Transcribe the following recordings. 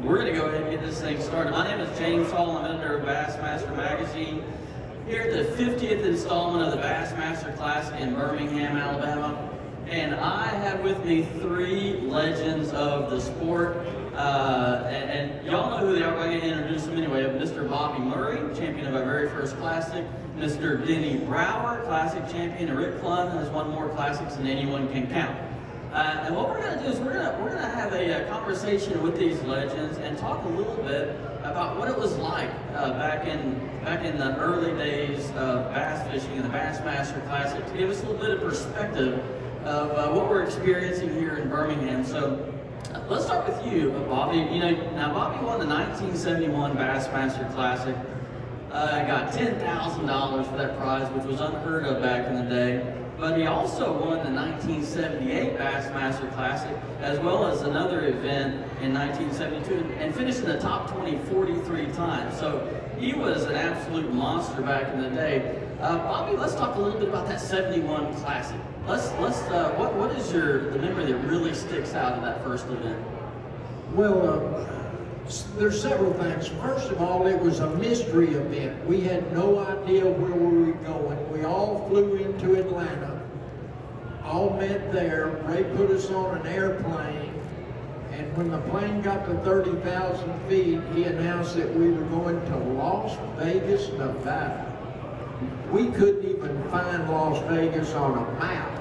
We're going to go ahead and get this thing started. My name is James Hall. I'm editor of Bassmaster Magazine. Here at the 50th installment of the Bassmaster Classic in Birmingham, Alabama. And I have with me three legends of the sport. And y'all know who they are. I'm going to introduce them anyway. Mr. Bobby Murray, champion of our very first Classic. Mr. Denny Brauer, Classic champion. And Rick Clunn has won more Classics than anyone can count. And what we're going to do is we're going to have a conversation with these legends and talk a little bit about what it was like back in the early days of bass fishing and the Bassmaster Classic, to give us a little bit of perspective of what we're experiencing here in Birmingham. So let's start with you, Bobby. Now Bobby won the 1971 Bassmaster Classic. Got $10,000 for that prize, which was unheard of back in the day. But he also won the 1978 Bassmaster Classic, as well as another event in 1972, and finished in the top 20 43 times. So he was an absolute monster back in the day. Bobby, let's talk a little bit about that 71 Classic. What is the memory that really sticks out of that first event? Well, there's several things. First of all, it was a mystery event. We had no idea where we were going. We all flew into Atlanta, all met there. Ray put us on an airplane, and when the plane got to 30,000 feet, he announced that we were going to Las Vegas, Nevada. We couldn't even find Las Vegas on a map.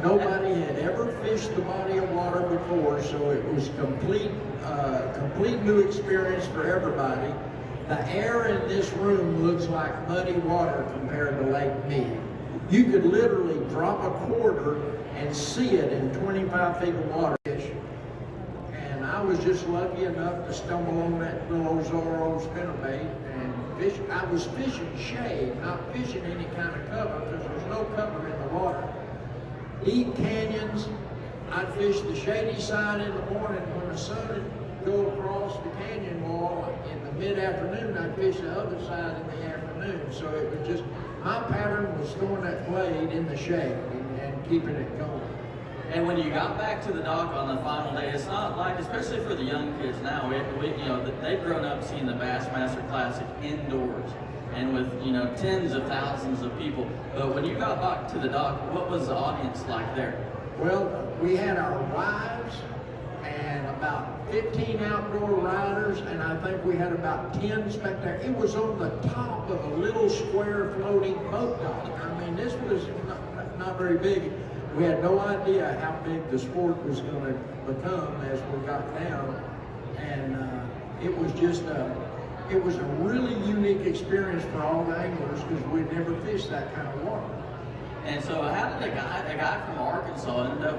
Nobody had ever fished the body of water before, so it was complete new experience for everybody. The air in this room looks like muddy water compared to Lake Mead. You could literally drop a quarter and see it in 25 feet of water. And I was just lucky enough to stumble on that little Zorro spinnerbait and fish. I was fishing shade, not fishing any kind of cover, because there's no cover in the water. Deep canyons, I'd fish the shady side in the morning. When the sun would go across the canyon wall in the mid-afternoon, I'd fish the other side in the afternoon. So it was just, my pattern was throwing that blade in the shade and keeping it going. And when you got back to the dock on the final day, it's not like, especially for the young kids now, they've grown up seeing the Bassmaster Classic indoors and with tens of thousands of people. But when you got back to the dock, what was the audience like there? Well, we had our wives and about 15 outdoor riders, and I think we had about 10 spectators. It was on the top of a little square floating boat dock. I mean, this was not very big. We had no idea how big the sport was going to become as we got down, and it was a really unique experience for all the anglers, because we'd never fished that kind of water. And so how did a guy from Arkansas end up,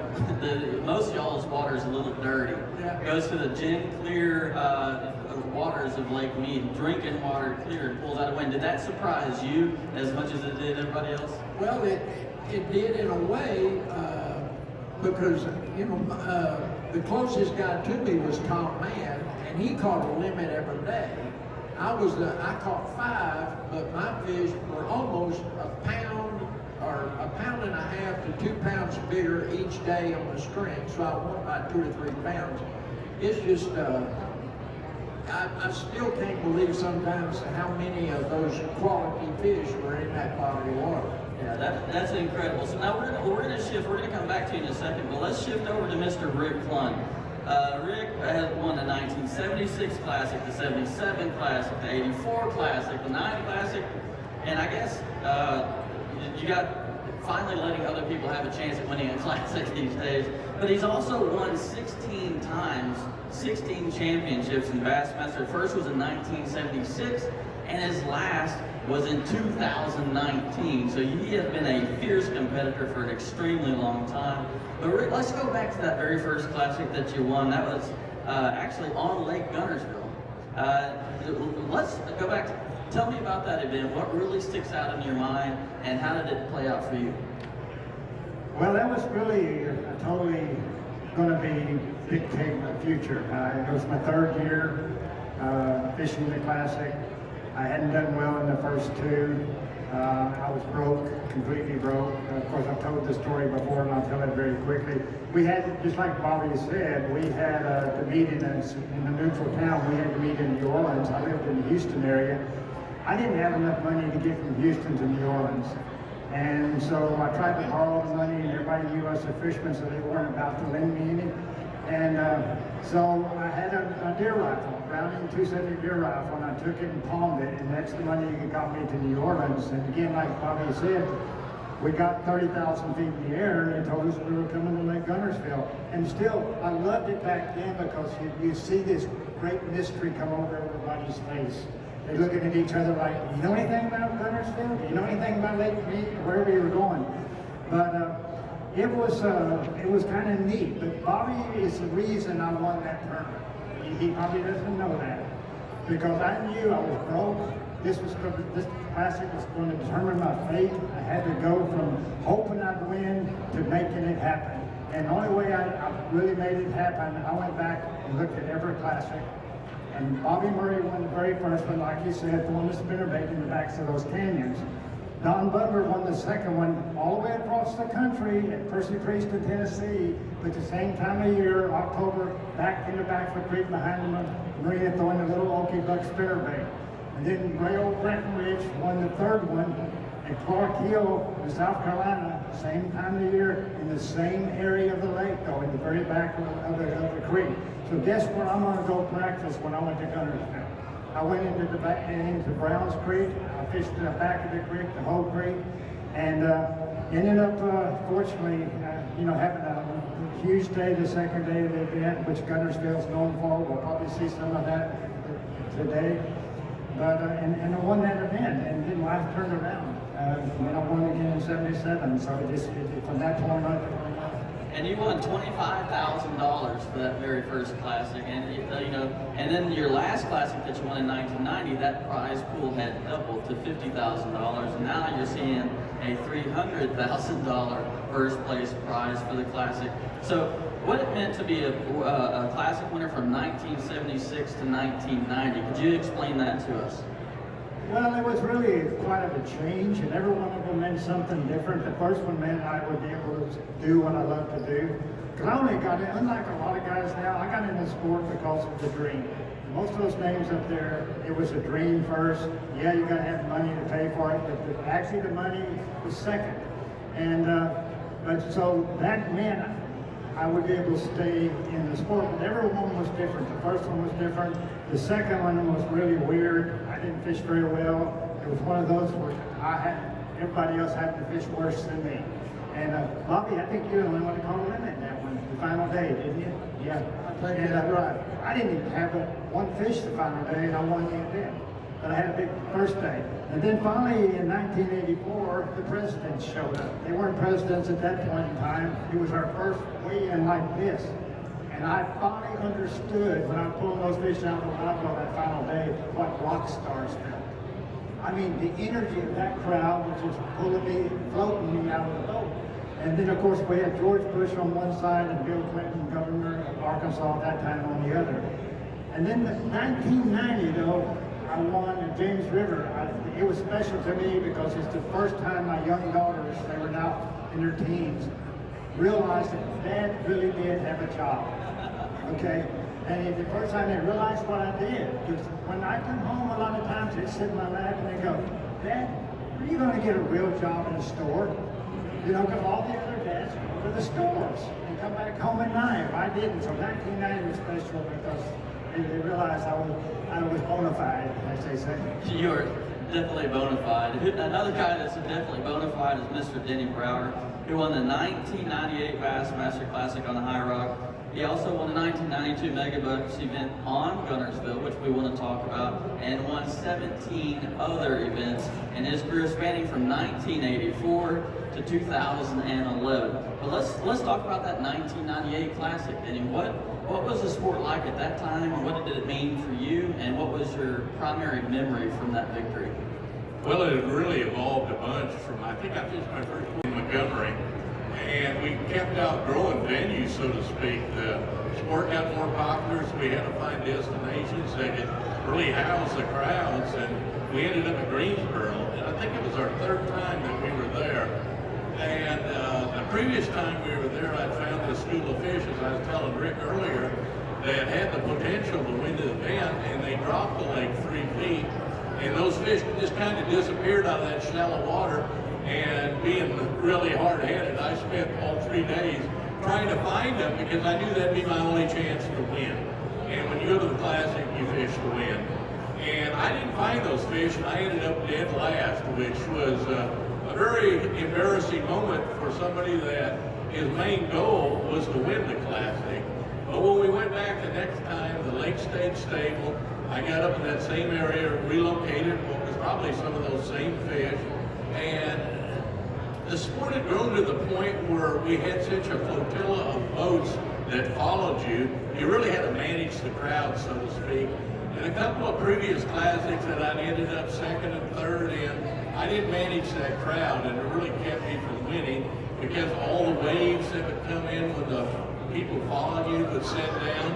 most of y'all's water is a little dirty. Yeah. Goes to the gin clear waters of Lake Mead, drinking water clear, and pulls out a wind. Did that surprise you as much as it did everybody else? Well, it did in a way, because, the closest guy to me was Tom Mann, and he caught a limit every day. I caught 5, but my fish were almost a pound and a half to 2 pounds bigger each day on the string, so I won about 2 or 3 pounds. It's just, I still can't believe sometimes how many of those quality fish were in that body of water. Yeah, that's incredible. So now we're gonna shift. We're gonna come back to you in a second, but let's shift over to Mr. Rick Clunn. Rick has won the 1976 Classic, the 77 Classic, the 84 Classic, the 90 Classic, and I guess you got finally letting other people have a chance at winning a Classic these days. But he's also won 16 times, 16 championships in Bassmaster. First was in 1976, and his last was in 2019. So he has been a fierce competitor for an extremely long time. But Rick, let's go back to that very first Classic that you won. That was actually on Lake Guntersville. Let's go back. Tell me about that event. What really sticks out in your mind, and how did it play out for you? Well, that was really totally going to be dictating the future. It was my 3rd year fishing the Classic. I hadn't done well in the first two. I was broke, completely broke. Of course, I've told this story before, and I'll tell it very quickly. We had, just like Bobby said, we had to meet in the neutral town. We had to meet in New Orleans. I lived in the Houston area. I didn't have enough money to get from Houston to New Orleans. And so I tried to borrow the money, and everybody knew us as fishermen, so they weren't about to lend me any. And so I had a deer rifle, Browning 270 deer rifle, and I took it and pawned it, and that's the money that got me to New Orleans. And again, like Bobby said, we got 30,000 feet in the air, and they told us we were coming to Lake Guntersville. And still, I loved it back then because you see this great mystery come over everybody's face. They're looking at each other like, do you know anything about Guntersville? Do you know anything about Lake Mead, wherever you were going? But it was kind of neat. But Bobby is the reason I won that tournament. He probably doesn't know that, because I knew I was broke. This classic was going to determine my fate. I had to go from hoping I'd win to making it happen. And the only way I really made it happen, I went back and looked at every classic. And Bobby Murray won the very first one, like you said, throwing the spinnerbait in the backs of those canyons. Don Butler won the second one all the way across the country at Percy Priest in Tennessee, but the same time of year, October, back in the Backfoot Creek behind the marina, throwing the little Okie Buck spinnerbait. And then Gray Old Breckenridge won the third one at Clark Hill in South Carolina, same time of year, in the same area of the lake, though, in the very back of the creek. So guess where I'm going to go practice when I went to Guntersville? I went into Browns Creek. I fished the back of the creek, the whole creek, and ended up, fortunately, having a huge day the second day of the event, which Guntersville is known for. We'll probably see some of that today. But and I won that event, and then life turned around. I won again in '77. So from that point on. And you won $25,000 for that very first classic, and and then your last classic that you won in 1990, that prize pool had doubled to $50,000, and now you're seeing a $300,000 first place prize for the classic. So, what it meant to be a classic winner from 1976 to 1990? Could you explain that to us? Well, it was really quite of a change, and every one of them meant something different. The first one meant I would be able to do what I love to do. Because I only got in, unlike a lot of guys now, I got in the sport because of the dream. Most of those names up there, it was a dream first. Yeah, you got to have money to pay for it, but actually the money was second. And but so that meant I would be able to stay in the sport, but every one was different. The first one was different. The second one was really weird. I didn't fish very well. It was one of those where everybody else had to fish worse than me. And Bobby, I think you're the only one to call a limit that one, the final day, didn't you? Yeah. And right. I didn't even have one fish the final day, and I won the event. But I had a big first day. And then finally in 1984, the presidents showed up. They weren't presidents at that point in time. It was our first weigh-in like this. And I finally understood when I was pulling those fish out of the lava that final day what rock stars felt. I mean, the energy of that crowd was just pulling me, floating me out of the boat. And then, of course, we had George Bush on one side and Bill Clinton, governor of Arkansas at that time, on the other. And then in 1990, though, I won at James River. It was special to me because it's the first time my young daughters, they were now in their teens, realized that Dad really did have a job. Okay? And it's the first time they realized what I did. Because when I come home, a lot of times they sit in my lap and they go, Dad, are you going to get a real job in a store? Because all the other dads go to the stores and come back home at 9. I didn't. So 1990 was special because they realized I was bona fide, as they say. You are definitely bona fide. Another guy that's definitely bona fide is Mr. Denny Brauer, who won the 1998 Bassmaster Classic on the High Rock. He also won the 1992 Megabucks event on Guntersville, which we want to talk about, and won 17 other events in his career spanning from 1984 to 2011. But let's talk about that 1998 Classic. And what was the sport like at that time? What did it mean for you? And what was your primary memory from that victory? Well, it really evolved a bunch from, I think I fished my first one in Montgomery, and we kept outgrowing venues, so to speak. The sport got more popular, so we had to find destinations that could really house the crowds, and we ended up at Greensboro, and I think it was our third time that we were there. And the previous time we were there, I found this school of fish, as I was telling Rick earlier, that had the potential to win the event, and they dropped the lake 3 feet, and those fish just kind of disappeared out of that shallow water. And being really hard-headed, I spent all 3 days trying to find them because I knew that'd be my only chance to win. And when you go to the Classic, you fish to win. And I didn't find those fish, and I ended up dead last, which was a very embarrassing moment for somebody that his main goal was to win the Classic. But when we went back the next time, the lake stayed stable. I got up in that same area, relocated what was probably some of those same fish, and the sport had grown to the point where we had such a flotilla of boats that followed you. You really had to manage the crowd, so to speak. And a couple of previous classics that I ended up second and third in, I didn't manage that crowd, and it really kept me from winning because all the waves that would come in when the people following you would sit down.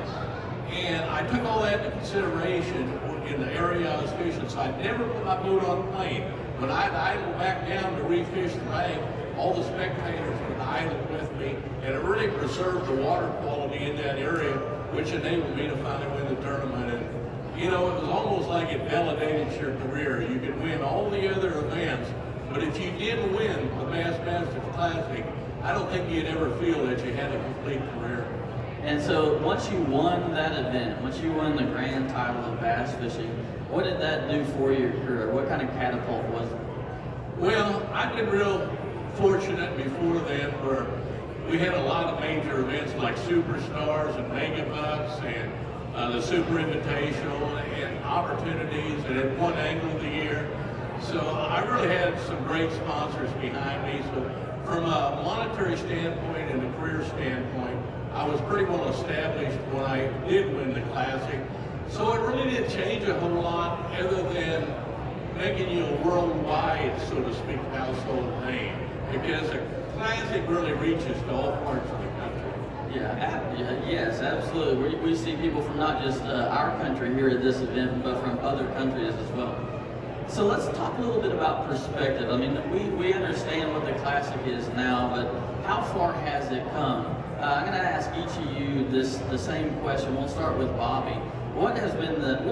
And I took all that into consideration in the area I was fishing, so I never put my boat on a plane. When I'd idle back down to refish the bank, all the spectators would idle with me, and it really preserved the water quality in that area, which enabled me to finally win the tournament. And you know, it was almost like it validated your career. You could win all the other events, but if you didn't win the Bassmaster Classic, I don't think you'd ever feel that you had a complete career. And so once you won that event, once you won the grand title of bass fishing, what did that do for your career? What kind of catapult was it? Well, I've been real fortunate before then where we had a lot of major events like Superstars and Mega Bucks and the Super Invitational and opportunities, and had one angle of the year. So I really had some great sponsors behind me. So from a monetary standpoint and a career standpoint, I was pretty well established when I did win the Classic. So it really didn't change a whole lot other than making you a worldwide, so to speak, household name. Because the Classic really reaches to all parts of the country. Yes, absolutely. We see people from not just our country here at this event, but from other countries as well. So let's talk a little bit about perspective. I mean, we understand what the Classic is now, but how far has it come? I'm going to ask each of you the same question. We'll start with Bobby. What's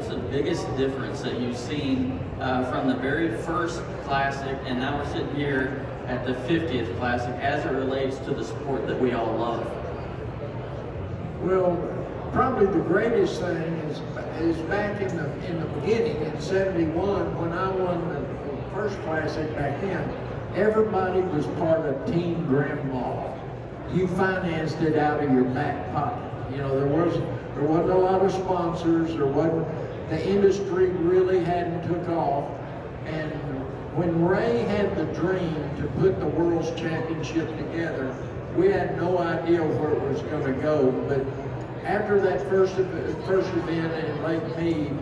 the biggest difference that you've seen from the very first Classic, and now we're sitting here at the 50th Classic, as it relates to the sport that we all love? Well, probably the greatest thing is back in the beginning in '71 when I won the first Classic back then. Everybody was part of Team Grandma. You financed it out of your back pocket. You know, there wasn't a lot of sponsors. The industry really hadn't took off. And when Ray had the dream to put the World's Championship together, we had no idea where it was going to go. But after that first event in Lake Mead,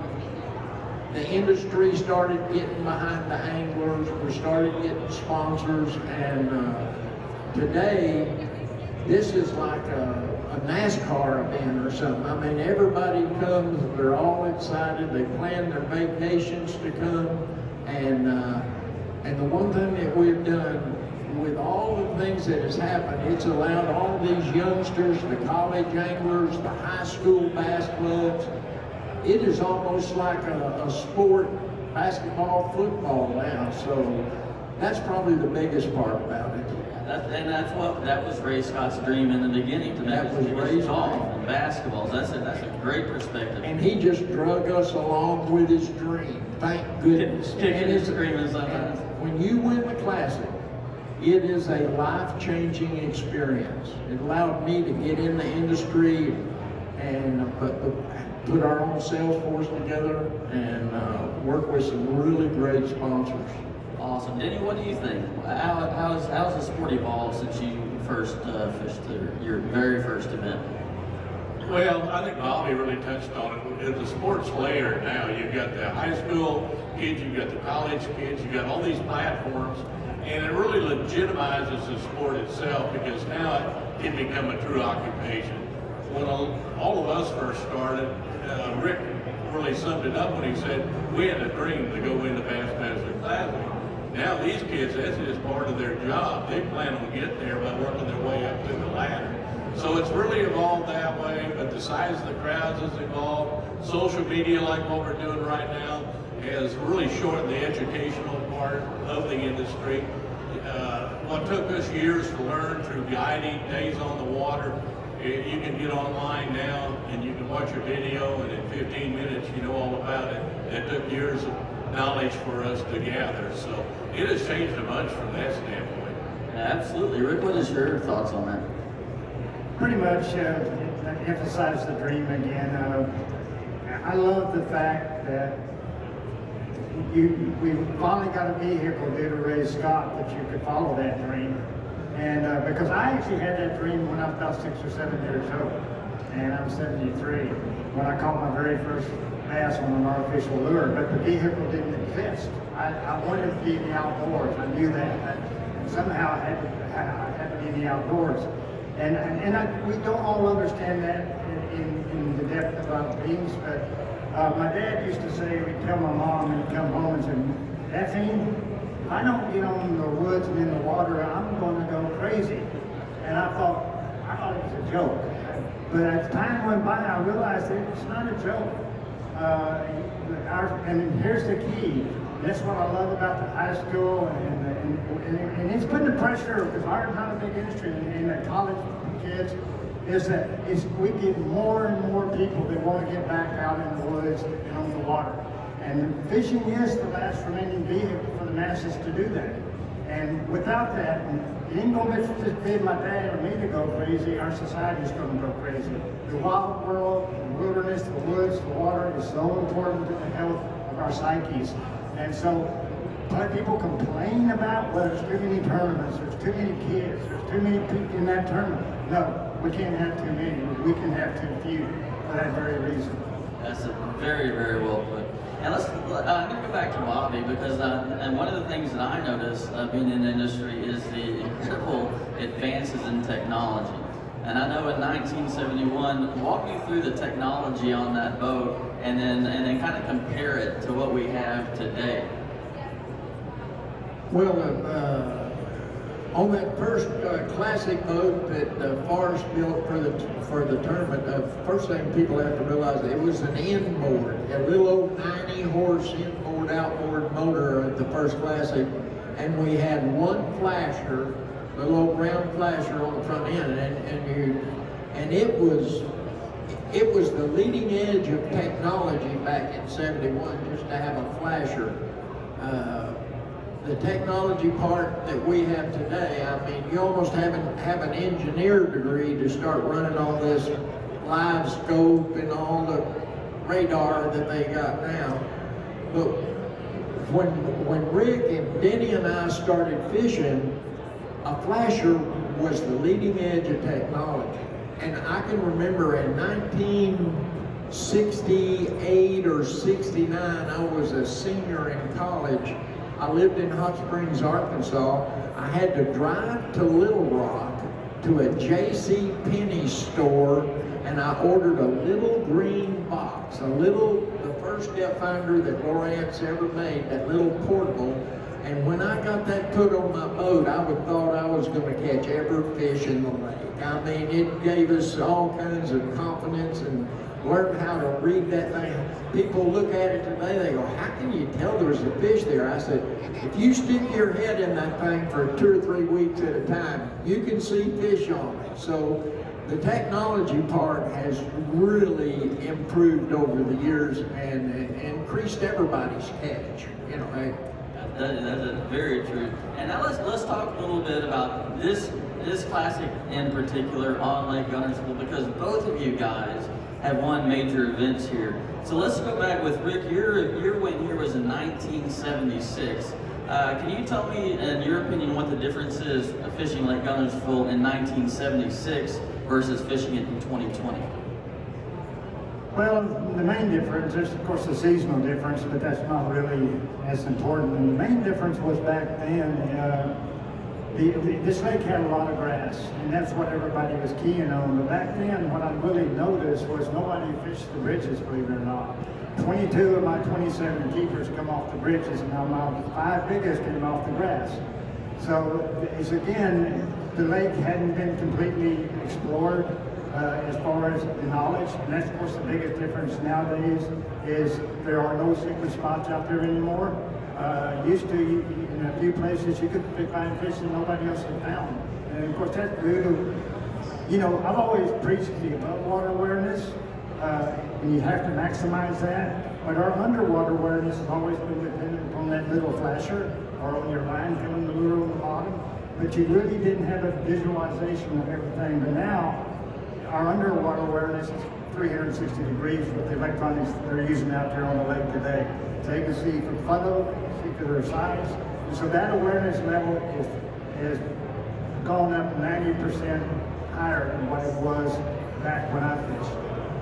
the industry started getting behind the anglers. We started getting sponsors, and today, this is like a NASCAR event or something. I mean, everybody comes, they're all excited, they plan their vacations to come, and the one thing that we've done with all the things that has happened, it's allowed all these youngsters, the college anglers, the high school bass clubs, it is almost like a sport, basketball, football now, so that's probably the biggest part about it. That was Ray Scott's dream in the beginning, to make us golf and basketballs. That's a great perspective. And he just drug us along with his dream. Thank goodness. Kicking and screaming sometimes. When you win the Classic, it is a life-changing experience. It allowed me to get in the industry and put our own sales force together and work with some really great sponsors. Awesome. Denny, what do you think? How's the sport evolved since you first fished your very first event? Well, I think Bobby really touched on it. It's a sports layer now. You've got the high school kids, you've got the college kids, you've got all these platforms, and it really legitimizes the sport itself because now it can become a true occupation. When all of us first started, Rick really summed it up when he said we had a dream to go into Bassmaster Classic. Now these kids, that's just part of their job. They plan on getting there by working their way up through the ladder. So it's really evolved that way, but the size of the crowds has evolved. Social media, like what we're doing right now, has really shortened the educational part of the industry. What took us years to learn through guiding, days on the water, you can get online now and you can watch a video and in 15 minutes you know all about it. It took years of knowledge for us to gather. So it has changed a bunch from that standpoint. Absolutely. Rick, what is your thoughts on that? Pretty much emphasize the dream again. I love the fact that we finally got a vehicle due to Ray Scott that you could follow that dream. And because I actually had that dream when I was about 6 or 7 years old, and I'm 73, when I caught my very first bass on an artificial lure, but the vehicle didn't exist. I wanted to be in the outdoors. I knew that. And somehow I had to be in the outdoors. And we don't all understand that in the depth of our beings, but my dad used to say, he'd tell my mom when he'd come home and say, Effie, if I don't get on the woods and in the water, I'm going to go crazy. And I thought it was a joke. But as time went by, I realized that it's not a joke. And here's the key. That's what I love about the high school, and it's putting the pressure, because our not a big industry in the college kids, is that we get more and more people that want to get back out in the woods and on the water. And fishing is the last remaining vehicle for the masses to do that. And without that, it ain't going to just be my dad or me to go crazy. Our society's going to go crazy. The wild world, the wilderness, the woods, the water is so important to the health of our psyches. And so, but people complain about, well, there's too many tournaments, there's too many kids, there's too many people in that tournament. No, we can't have too many. We can have too few for that very reason. That's very, very well put. And I'm going to go back to Bobby because, and one of the things that I noticed being in the industry is the incredible advances in technology. And I know in 1971, walk me through the technology on that boat and then kind of compare it to what we have today. Well, on that first classic boat that Forrest built for the tournament, the first thing people have to realize, it was an inboard, a little old 90-horse inboard outboard motor at the first classic, and we had one flasher, a little round flasher on the front end, and it was the leading edge of technology back in '71 just to have a flasher. The technology part that we have today, I mean, you almost have an engineer degree to start running all this live scope and all the radar that they got now. But when Rick and Denny and I started fishing, a flasher was the leading edge of technology. And I can remember in 1968 or 69, I was a senior in college. I lived in Hot Springs, Arkansas. I had to drive to Little Rock to a J.C. Penney store, and I ordered a little green box, the first depth finder that Lowrance ever made, that little portable. And when I got that put on my boat, I thought I was going to catch every fish in the lake. I mean, it gave us all kinds of confidence and learned how to read that thing. People look at it today, they go, how can you tell there's a fish there? I said, if you stick your head in that thing for 2 or 3 weeks at a time, you can see fish on it. So the technology part has really improved over the years and increased everybody's catch. You know, That is very true. And now let's talk a little bit about this classic in particular on Lake Guntersville, because both of you guys have won major events here. So let's go back with Rick. Your win here was in 1976. Can you tell me, in your opinion, what the difference is of fishing Lake Guntersville in 1976 versus fishing it in 2020? Well, the main difference is, of course, the seasonal difference, but that's not really as important. And the main difference was back then, this lake had a lot of grass, and that's what everybody was keying on. But back then, what I really noticed was nobody fished the bridges, believe it or not. 22 of my 27 keepers come off the bridges, and now my 5 biggest came off the grass. So, it's again, the lake hadn't been completely explored. As far as the knowledge, and that's of course the biggest difference nowadays is there are no secret spots out there anymore. Used to, in a few places you could find fish that nobody else had found. And of course that's due to, you know, I've always preached the above water awareness, and you have to maximize that. But our underwater awareness has always been dependent upon that little flasher or on your line coming the lure on the bottom. But you really didn't have a visualization of everything. But now, our underwater awareness is 360 degrees with the electronics that they're using out there on the lake today. So you can see from photo, see to their size. And so that awareness level has gone up 90% higher than what it was back when I fished.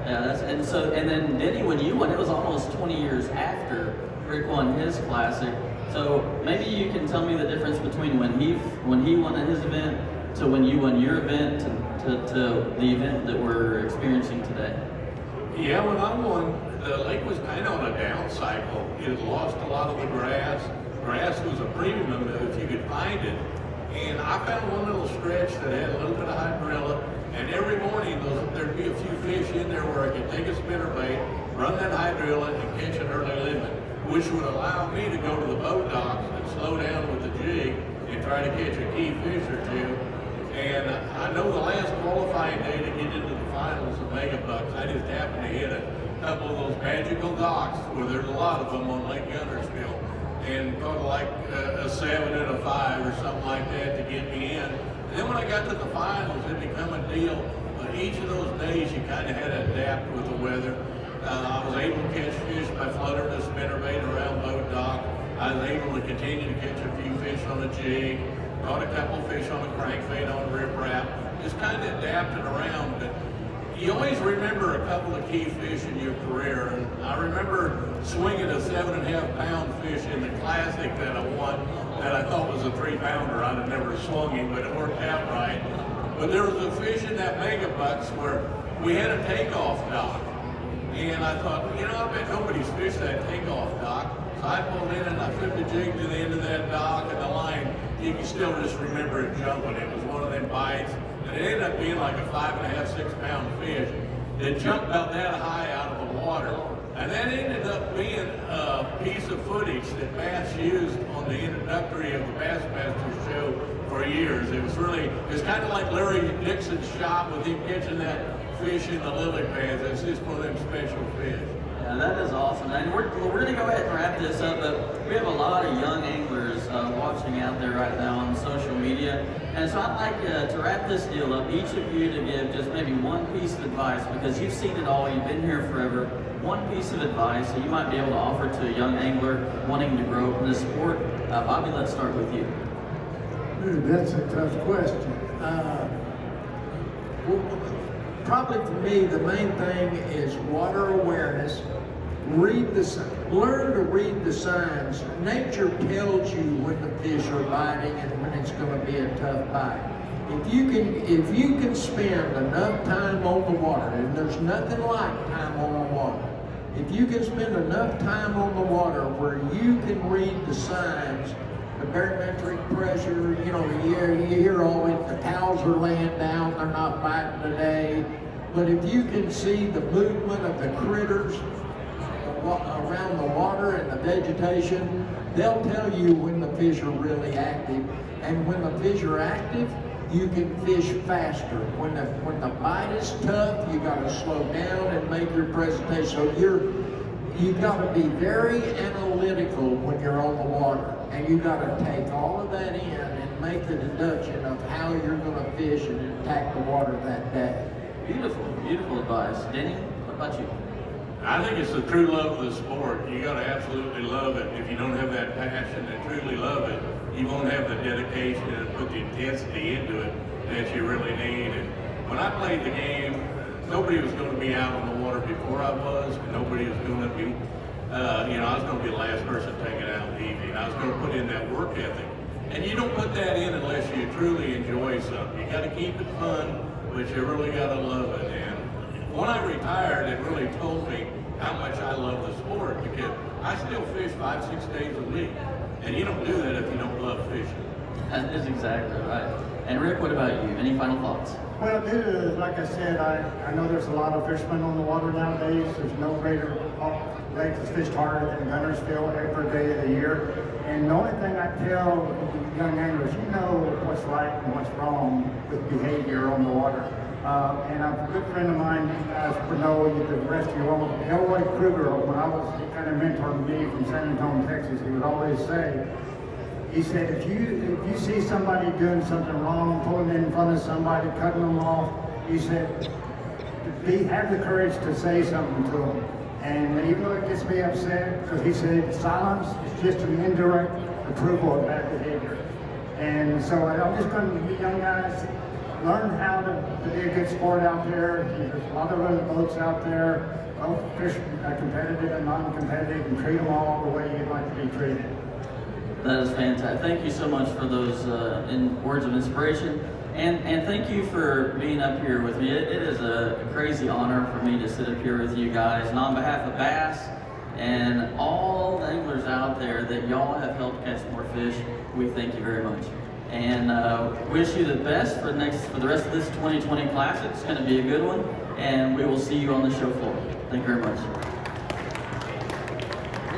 Yeah, and then Denny, when you won, it was almost 20 years after Rick won his classic. So maybe you can tell me the difference between when he won his event to when you won your event to the event that we're experiencing today. Yeah, when I won, the lake was kind of on a down cycle. It had lost a lot of the grass. Grass was a premium if you could find it. And I found one little stretch that had a little bit of hydrilla, and every morning there'd be a few fish in there where I could take a spinnerbait, run that hydrilla, and catch an early limit, which would allow me to go to the boat docks and slow down with the jig and try to catch a key fish or two. And I know the last qualifying day to get into the finals of Mega Bucks, I just happened to hit a couple of those magical docks where there's a lot of them on Lake Guntersville, and caught like a 7 and a 5 or something like that to get me in. And then when I got to the finals, it became a deal. But each of those days, you kind of had to adapt with the weather. I was able to catch fish by fluttering a spinnerbait around boat dock. I was able to continue to catch a few fish on a jig. Caught a couple of fish on a crankbait on riprap. Just kind of adapted around. But you always remember a couple of key fish in your career. And I remember swinging a 7.5 pound fish in the Classic that I won that I thought was a 3-pounder. I'd have never swung him, but it worked out right. But there was a fish in that Mega Bucks where we had a takeoff dock. And I thought, you know, I bet nobody's fished that takeoff dock. So I pulled in and I flipped the jig to the end of that dock, and the line, you can still just remember it jumping. It was one of them bites. And it ended up being like a 5.5, 6 pound fish. It jumped about that high out of the water. And that ended up being a piece of footage that B.A.S.S used on the introductory of the Bassmaster show for years. It was kind of like Larry Dixon's shot with him catching that fish in the lily pads. It's just one of them special fish. Yeah, that is awesome. And we're going to go ahead and wrap this up, but we have a lot of young anglers watching out there right now on social media. And so I'd like to wrap this deal up, each of you to give just maybe one piece of advice, because you've seen it all, you've been here forever. One piece of advice that you might be able to offer to a young angler wanting to grow in this sport. Bobby, let's start with you. That's a tough question. Probably for me, the main thing is water awareness. Learn to read the signs. Nature tells you when the fish are biting and when it's going to be a tough bite. If you can spend enough time on the water, and there's nothing like time on the water. If you can spend enough time on the water where you can read the signs, the barometric pressure, you know, you hear all it, the cows are laying down, they're not biting today. But if you can see the movement of the critters around the water and the vegetation, they'll tell you when the fish are really active. And when the fish are active, you can fish faster. When the bite is tough, you got to slow down and make your presentation. So you've got to be very analytical when you're on the water, and you got to take all of that in and make the deduction of how you're going to fish and attack the water that day. Beautiful, beautiful advice. Denny, what about you? I think it's the true love of the sport. You got to absolutely love it. If you don't have that passion and truly love it, you won't have the dedication and put the intensity into it that you really need. And when I played the game, nobody was going to be out on the water water before I was, and nobody was going to be, I was going to be the last person taken out in the evening. I was going to put in that work ethic. And you don't put that in unless you truly enjoy something. You got to keep it fun, but you really got to love it. And when I retired, it really told me how much I love the sport, because I still fish 5-6 days a week. And you don't do that if you don't love fishing. That is exactly right. And Rick, what about you? Any final thoughts? Well, like I said, I know there's a lot of fishermen on the water nowadays. There's no greater lake that's fished harder than Gunnersville every day of the year. And the only thing I tell young anglers, you know what's right and what's wrong with behavior on the water. And a good friend of mine, as for know, the rest of you all, Elroy Kruger, when I was, he kind of mentored me from San Antonio, Texas, he would always say, he said, if you see somebody doing something wrong, pulling in front of somebody, cutting them off, he said, have the courage to say something to them. And even though it gets me upset, because he said silence is just an indirect approval of bad behavior. And so I'm just going to, you young guys, learn how to be a good sport out there. There's a lot of other boats out there, both fish competitive and non-competitive, and treat them all the way you'd like to be treated. That is fantastic. Thank you so much for those words of inspiration. And thank you for being up here with me. It is a crazy honor for me to sit up here with you guys. And on behalf of Bass and all the anglers out there that y'all have helped catch more fish, we thank you very much. And wish you the best for the rest of this 2020 Classic. It's going to be a good one. And we will see you on the show floor. Thank you very much.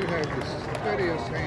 You have the steadiest hand.